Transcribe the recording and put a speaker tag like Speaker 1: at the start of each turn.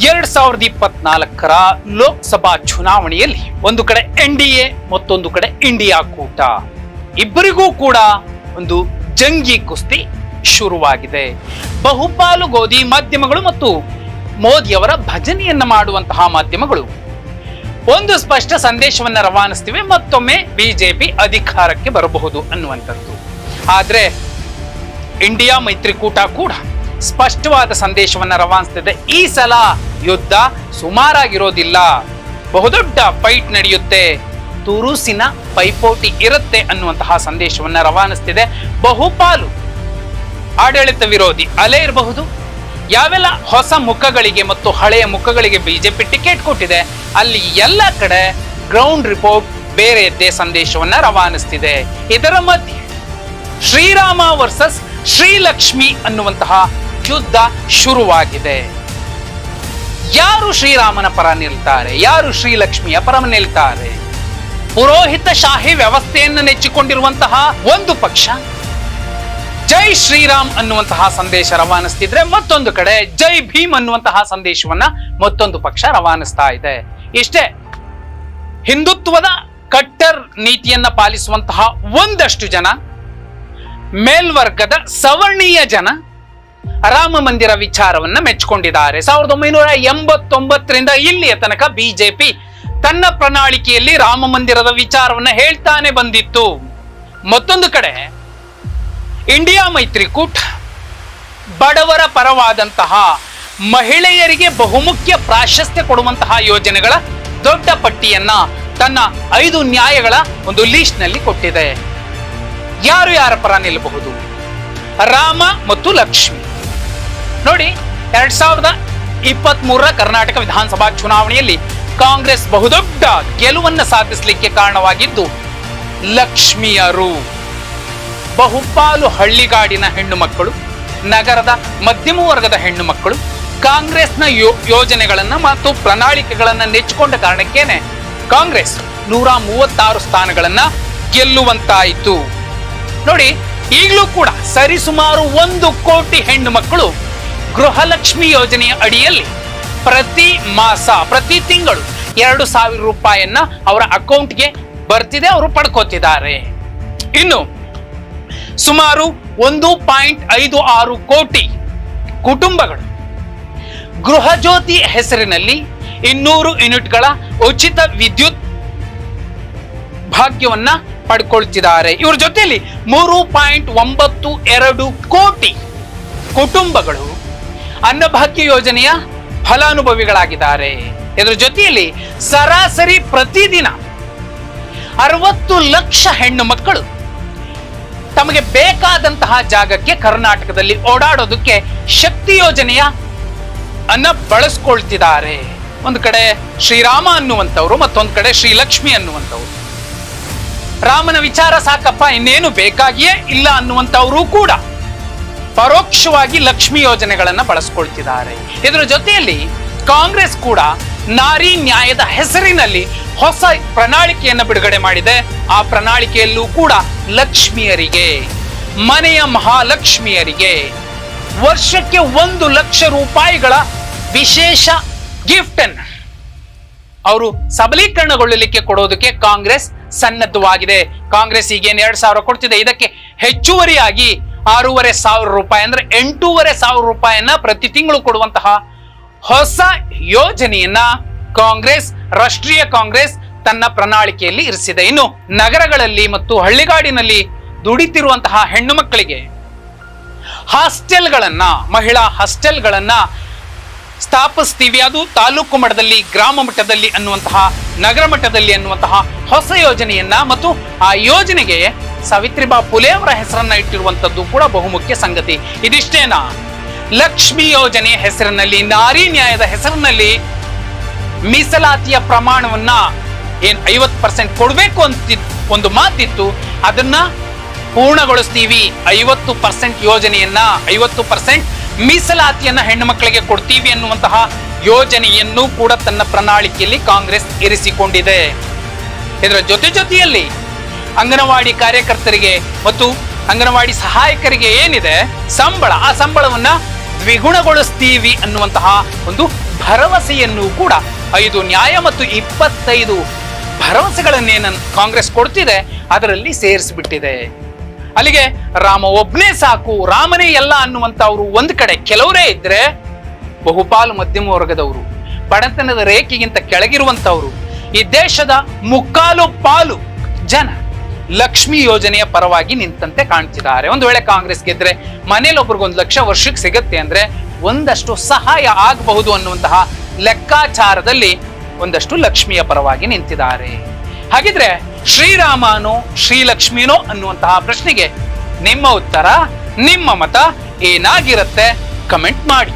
Speaker 1: 2024ರ ಲೋಕಸಭಾ ಚುನಾವಣೆಯಲ್ಲಿ ಒಂದು ಕಡೆ NDA ಮತ್ತೊಂದು ಕಡೆ ಇಂಡಿಯಾ ಕೂಟ, ಇಬ್ಬರಿಗೂ ಕೂಡ ಒಂದು ಜಂಗಿ ಕುಸ್ತಿ ಶುರುವಾಗಿದೆ. ಬಹುಪಾಲು ಗೋಧಿ ಮಾಧ್ಯಮಗಳು ಮತ್ತು ಮೋದಿಯವರ ಭಜನೆಯನ್ನ ಮಾಡುವಂತಹ ಮಾಧ್ಯಮಗಳು ಒಂದು ಸ್ಪಷ್ಟ ಸಂದೇಶವನ್ನ ರವಾನಿಸ್ತಿವೆ, ಮತ್ತೊಮ್ಮೆ ಬಿಜೆಪಿ ಅಧಿಕಾರಕ್ಕೆ ಬರಬಹುದು ಅನ್ನುವಂಥದ್ದು. ಆದ್ರೆ ಇಂಡಿಯಾ ಮೈತ್ರಿಕೂಟ ಕೂಡ ಸ್ಪಷ್ಟವಾದ ಸಂದೇಶವನ್ನ ರವಾನಿಸ್ತಿದೆ. ಈ ಸಲ ಯುದ್ಧ ಸುಮಾರಾಗಿರೋದಿಲ್ಲ, ಬಹುದೊಡ್ಡ ಫೈಟ್ ನಡೆಯುತ್ತೆ, ತುರುಸಿನ ಪೈಪೋಟಿ ಇರುತ್ತೆ ಅನ್ನುವಂತಹ ಸಂದೇಶವನ್ನ ರವಾನಿಸ್ತಿದೆ. ಬಹುಪಾಲು ಆಡಳಿತ ವಿರೋಧಿ ಅಲೆ ಇರಬಹುದು, ಯಾವೆಲ್ಲ ಹೊಸ ಮುಖಗಳಿಗೆ ಮತ್ತು ಹಳೆಯ ಮುಖಗಳಿಗೆ ಬಿಜೆಪಿ ಟಿಕೆಟ್ ಕೊಟ್ಟಿದೆ ಅಲ್ಲಿ ಎಲ್ಲ ಕಡೆ ಗ್ರೌಂಡ್ ರಿಪೋರ್ಟ್ ಬೇರೆಯದ್ದೇ ಸಂದೇಶವನ್ನ ರವಾನಿಸ್ತಿದೆ. ಇದರ ಮಧ್ಯೆ ಶ್ರೀರಾಮ ವರ್ಸಸ್ ಶ್ರೀಲಕ್ಷ್ಮಿ ಅನ್ನುವಂತಹ ಯುದ್ಧ ಶುರುವಾಗಿದೆ. ಯಾರು ಶ್ರೀರಾಮನ ಪರ ನಿಲ್ತಾರೆ, ಯಾರು ಶ್ರೀಲಕ್ಷ್ಮಿಯ ಪರ ನಿಲ್ತಾರೆ? ಪುರೋಹಿತ ಶಾಹಿ ವ್ಯವಸ್ಥೆಯನ್ನು ನೆಚ್ಚಿಕೊಂಡಿರುವಂತಹ ಒಂದು ಪಕ್ಷ ಜೈ ಶ್ರೀರಾಮ್ ಅನ್ನುವಂತಹ ಸಂದೇಶ ರವಾನಿಸ್ತಿದ್ರೆ, ಮತ್ತೊಂದು ಕಡೆ ಜೈ ಭೀಮ್ ಅನ್ನುವಂತಹ ಸಂದೇಶವನ್ನ ಮತ್ತೊಂದು ಪಕ್ಷ ರವಾನಿಸ್ತಾ ಇದೆ. ಇಷ್ಟೇ, ಹಿಂದುತ್ವದ ಕಟ್ಟರ್ ನೀತಿಯನ್ನ ಪಾಲಿಸುವಂತಹ ಒಂದಷ್ಟು ಜನ, ಮೇಲ್ವರ್ಗದ ಸವರ್ಣೀಯ ಜನ ರಾಮ ಮಂದಿರ ವಿಚಾರವನ್ನ ಮೆಚ್ಚಿಕೊಂಡಿದ್ದಾರೆ. 1989ರಿಂದ ಇಲ್ಲಿಯ ತನಕ ಬಿಜೆಪಿ ತನ್ನ ಪ್ರಣಾಳಿಕೆಯಲ್ಲಿ ರಾಮ ಮಂದಿರದ ವಿಚಾರವನ್ನ ಹೇಳ್ತಾನೆ ಬಂದಿತ್ತು. ಮತ್ತೊಂದು ಕಡೆ ಇಂಡಿಯಾ ಮೈತ್ರಿಕೂಟ ಬಡವರ ಪರವಾದಂತಹ, ಮಹಿಳೆಯರಿಗೆ ಬಹುಮುಖ್ಯ ಪ್ರಾಶಸ್ತ್ಯ ಕೊಡುವಂತಹ ಯೋಜನೆಗಳ ದೊಡ್ಡ ಪಟ್ಟಿಯನ್ನ ತನ್ನ 5 ನ್ಯಾಯಗಳ ಒಂದು ಲೀಸ್ಟ್ ನಲ್ಲಿ ಕೊಟ್ಟಿದೆ. ಯಾರು ಯಾರ ಪರ ನಿಲ್ಲಬಹುದು? ರಾಮ ಮತ್ತು ಲಕ್ಷ್ಮಿ. ನೋಡಿ, 2023ರ ಕರ್ನಾಟಕ ವಿಧಾನಸಭಾ ಚುನಾವಣೆಯಲ್ಲಿ ಕಾಂಗ್ರೆಸ್ ಬಹುದೊಡ್ಡ ಗೆಲುವನ್ನ ಸಾಧಿಸಲಿಕ್ಕೆ ಕಾರಣವಾಗಿದ್ದು ಲಕ್ಷ್ಮಿಯರು. ಬಹುಪಾಲು ಹಳ್ಳಿಗಾಡಿನ ಹೆಣ್ಣು ಮಕ್ಕಳು, ನಗರದ ಮಧ್ಯಮ ವರ್ಗದ ಹೆಣ್ಣು ಮಕ್ಕಳು ಕಾಂಗ್ರೆಸ್ನ ಯೋಜನೆಗಳನ್ನ ಮತ್ತು ಪ್ರಣಾಳಿಕೆಗಳನ್ನ ನೆಚ್ಚಿಕೊಂಡ ಕಾರಣಕ್ಕೇನೆ ಕಾಂಗ್ರೆಸ್ 136 ಸ್ಥಾನಗಳನ್ನ ಗೆಲ್ಲುವಂತಾಯಿತು. ನೋಡಿ, ಈಗಲೂ ಕೂಡ ಸರಿಸುಮಾರು 1 ಕೋಟಿ ಹೆಣ್ಣು ಮಕ್ಕಳು ಗೃಹಲಕ್ಷ್ಮಿ ಯೋಜನೆಯ ಅಡಿಯಲ್ಲಿ ಪ್ರತಿ ಮಾಸ, ಪ್ರತಿ ತಿಂಗಳು 2,000 ರೂಪಾಯಿಯನ್ನ ಅವರ ಅಕೌಂಟ್ಗೆ ಬರ್ತಿದೆ, ಅವರು ಪಡ್ಕೋತಿದ್ದಾರೆ. ಇನ್ನು ಸುಮಾರು 1.56 ಕೋಟಿ ಕುಟುಂಬಗಳು ಗೃಹ ಜ್ಯೋತಿ ಹೆಸರಿನಲ್ಲಿ 200 ಯೂನಿಟ್ಗಳ ಉಚಿತ ವಿದ್ಯುತ್ ಭಾಗ್ಯವನ್ನ ಪಡ್ಕೊಳ್ತಿದ್ದಾರೆ. ಇವ್ರ ಜೊತೆಯಲ್ಲಿ 3.92 ಕೋಟಿ ಕುಟುಂಬಗಳು ಅನ್ನಭಾಗ್ಯ ಯೋಜನೆಯ ಫಲಾನುಭವಿಗಳಾಗಿದ್ದಾರೆ. ಇದರ ಜೊತೆಯಲ್ಲಿ ಸರಾಸರಿ ಪ್ರತಿದಿನ 60 ಲಕ್ಷ ಹೆಣ್ಣು ಮಕ್ಕಳು ತಮಗೆ ಬೇಕಾದಂತಹ ಜಾಗಕ್ಕೆ ಕರ್ನಾಟಕದಲ್ಲಿ ಓಡಾಡೋದಕ್ಕೆ ಶಕ್ತಿ ಯೋಜನೆಯ ಅನ್ನ ಬಳಸ್ಕೊಳ್ತಿದ್ದಾರೆ. ಒಂದು ಕಡೆ ಶ್ರೀರಾಮ ಅನ್ನುವಂಥವ್ರು, ಮತ್ತೊಂದು ಕಡೆ ಶ್ರೀಲಕ್ಷ್ಮಿ ಅನ್ನುವಂಥವ್ರು. ರಾಮನ ವಿಚಾರ ಸಾಕಪ್ಪ, ಇನ್ನೇನು ಬೇಕಾಗಿಯೇ ಇಲ್ಲ ಅನ್ನುವಂಥವರು ಕೂಡ ಪರೋಕ್ಷವಾಗಿ ಲಕ್ಷ್ಮಿ ಯೋಜನೆಗಳನ್ನ ಬಳಸ್ಕೊಳ್ತಿದ್ದಾರೆ. ಇದರ ಜೊತೆಯಲ್ಲಿ ಕಾಂಗ್ರೆಸ್ ಕೂಡ ನಾರಿ ನ್ಯಾಯದ ಹೆಸರಿನಲ್ಲಿ ಹೊಸ ಪ್ರಣಾಳಿಕೆಯನ್ನು ಬಿಡುಗಡೆ ಮಾಡಿದೆ. ಆ ಪ್ರಣಾಳಿಕೆಯಲ್ಲೂ ಕೂಡ ಲಕ್ಷ್ಮಿಯರಿಗೆ, ಮನೆಯ ಮಹಾಲಕ್ಷ್ಮಿಯರಿಗೆ ವರ್ಷಕ್ಕೆ 1 ಲಕ್ಷ ರೂಪಾಯಿಗಳ ವಿಶೇಷ ಗಿಫ್ಟ್ ಅನ್ನು ಅವರು ಸಬಲೀಕರಣಗೊಳ್ಳಲಿಕ್ಕೆ ಕೊಡೋದಕ್ಕೆ ಕಾಂಗ್ರೆಸ್ ಸನ್ನದ್ಧವಾಗಿದೆ. ಕಾಂಗ್ರೆಸ್ ಈಗೇನು 2,000 ಕೊಡ್ತಿದೆ, ಇದಕ್ಕೆ ಹೆಚ್ಚುವರಿಯಾಗಿ 6,500 ರೂಪಾಯಿ, ಅಂದ್ರೆ 8,500 ರೂಪಾಯಿಯನ್ನ ಪ್ರತಿ ತಿಂಗಳು ಕೊಡುವಂತಹ ಹೊಸ ಯೋಜನೆಯನ್ನ ಕಾಂಗ್ರೆಸ್, ರಾಷ್ಟ್ರೀಯ ಕಾಂಗ್ರೆಸ್ ತನ್ನ ಪ್ರಣಾಳಿಕೆಯಲ್ಲಿ ಇರಿಸಿದೆ. ಇನ್ನು ನಗರಗಳಲ್ಲಿ ಮತ್ತು ಹಳ್ಳಿಗಾಡಿನಲ್ಲಿ ದುಡಿತಿರುವಂತಹ ಹೆಣ್ಣು ಮಕ್ಕಳಿಗೆ ಹಾಸ್ಟೆಲ್ಗಳನ್ನ, ಮಹಿಳಾ ಹಾಸ್ಟೆಲ್ಗಳನ್ನ ಸ್ಥಾಪಿಸ್ತೀವಿ, ಅದು ತಾಲೂಕು ಮಟ್ಟದಲ್ಲಿ, ಗ್ರಾಮ ಮಟ್ಟದಲ್ಲಿ ಅನ್ನುವಂತಹ, ನಗರ ಮಟ್ಟದಲ್ಲಿ ಅನ್ನುವಂತಹ ಹೊಸ ಯೋಜನೆಯನ್ನ, ಮತ್ತು ಆ ಯೋಜನೆಗೆ ಸಾವಿತ್ರಿಬಾ ಫುಲೆ ಅವರ ಹೆಸರನ್ನ ಇಟ್ಟಿರುವಂತದ್ದು ಕೂಡ ಬಹುಮುಖ್ಯ ಸಂಗತಿ. ಇದಿಷ್ಟೇನಾ? ಲಕ್ಷ್ಮಿ ಯೋಜನೆಯ ಹೆಸರಿನಲ್ಲಿ, ನಾರಿ ನ್ಯಾಯದ ಹೆಸರಿನಲ್ಲಿ ಮೀಸಲಾತಿಯ ಪ್ರಮಾಣವನ್ನ ಏನ್ 50% ಕೊಡ್ಬೇಕು ಅಂತ ಒಂದು ಮಾತಿತ್ತು, ಅದನ್ನ ಪೂರ್ಣಗೊಳಿಸ್ತೀವಿ. 50% ಯೋಜನೆಯನ್ನ, 50% ಮೀಸಲಾತಿಯನ್ನ ಹೆಣ್ಣು ಮಕ್ಕಳಿಗೆ ಕೊಡ್ತೀವಿ ಅನ್ನುವಂತಹ ಯೋಜನೆಯನ್ನು ಕೂಡ ತನ್ನ ಪ್ರಣಾಳಿಕೆಯಲ್ಲಿ ಕಾಂಗ್ರೆಸ್ ಇರಿಸಿಕೊಂಡಿದೆ. ಇದರ ಜೊತೆಯಲ್ಲಿ ಅಂಗನವಾಡಿ ಕಾರ್ಯಕರ್ತರಿಗೆ ಮತ್ತು ಅಂಗನವಾಡಿ ಸಹಾಯಕರಿಗೆ ಏನಿದೆ ಸಂಬಳ, ಆ ಸಂಬಳವನ್ನ ದ್ವಿಗುಣಗೊಳಿಸ್ತೀವಿ ಅನ್ನುವಂತಹ ಒಂದು ಭರವಸೆಯನ್ನು ಕೂಡ 5 ನ್ಯಾಯ ಮತ್ತು 25 ಭರವಸೆಗಳನ್ನೇನು ಕಾಂಗ್ರೆಸ್ ಕೊಡ್ತಿದೆ ಅದರಲ್ಲಿ ಸೇರಿಸಿಬಿಟ್ಟಿದೆ. ಅಲ್ಲಿಗೆ ರಾಮ ಒಬ್ನೇ ಸಾಕು, ರಾಮನೇ ಎಲ್ಲ ಅನ್ನುವಂಥವ್ರು ಒಂದ್ ಕಡೆ ಕೆಲವರೇ ಇದ್ರೆ, ಬಹುಪಾಲು ಮಧ್ಯಮ ವರ್ಗದವರು, ಬಡತನದ ರೇಖೆಗಿಂತ ಕೆಳಗಿರುವಂತವ್ರು, ಈ ದೇಶದ ಮುಕ್ಕಾಲು ಪಾಲು ಜನ ಲಕ್ಷ್ಮಿ ಯೋಜನೆಯ ಪರವಾಗಿ ನಿಂತಂತೆ ಕಾಣ್ತಿದ್ದಾರೆ. ಒಂದು ವೇಳೆ ಕಾಂಗ್ರೆಸ್ ಗೆದ್ರೆ ಮನೇಲಿ ಒಬ್ರಿಗೆ 1 ಲಕ್ಷ ವರ್ಷಕ್ಕೆ ಸಿಗತ್ತೆ ಅಂದ್ರೆ ಒಂದಷ್ಟು ಸಹಾಯ ಆಗಬಹುದು ಅನ್ನುವಂತಹ ಲೆಕ್ಕಾಚಾರದಲ್ಲಿ ಒಂದಷ್ಟು ಲಕ್ಷ್ಮಿಯ ಪರವಾಗಿ ನಿಂತಿದ್ದಾರೆ. ಹಾಗಿದ್ರೆ ಶ್ರೀರಾಮನೋ ಶ್ರೀಲಕ್ಷ್ಮಿನೋ ಅನ್ನುವಂತಹ ಪ್ರಶ್ನೆಗೆ ನಿಮ್ಮ ಉತ್ತರ, ನಿಮ್ಮ ಮತ ಏನಾಗಿರುತ್ತೆ ಕಮೆಂಟ್ ಮಾಡಿ.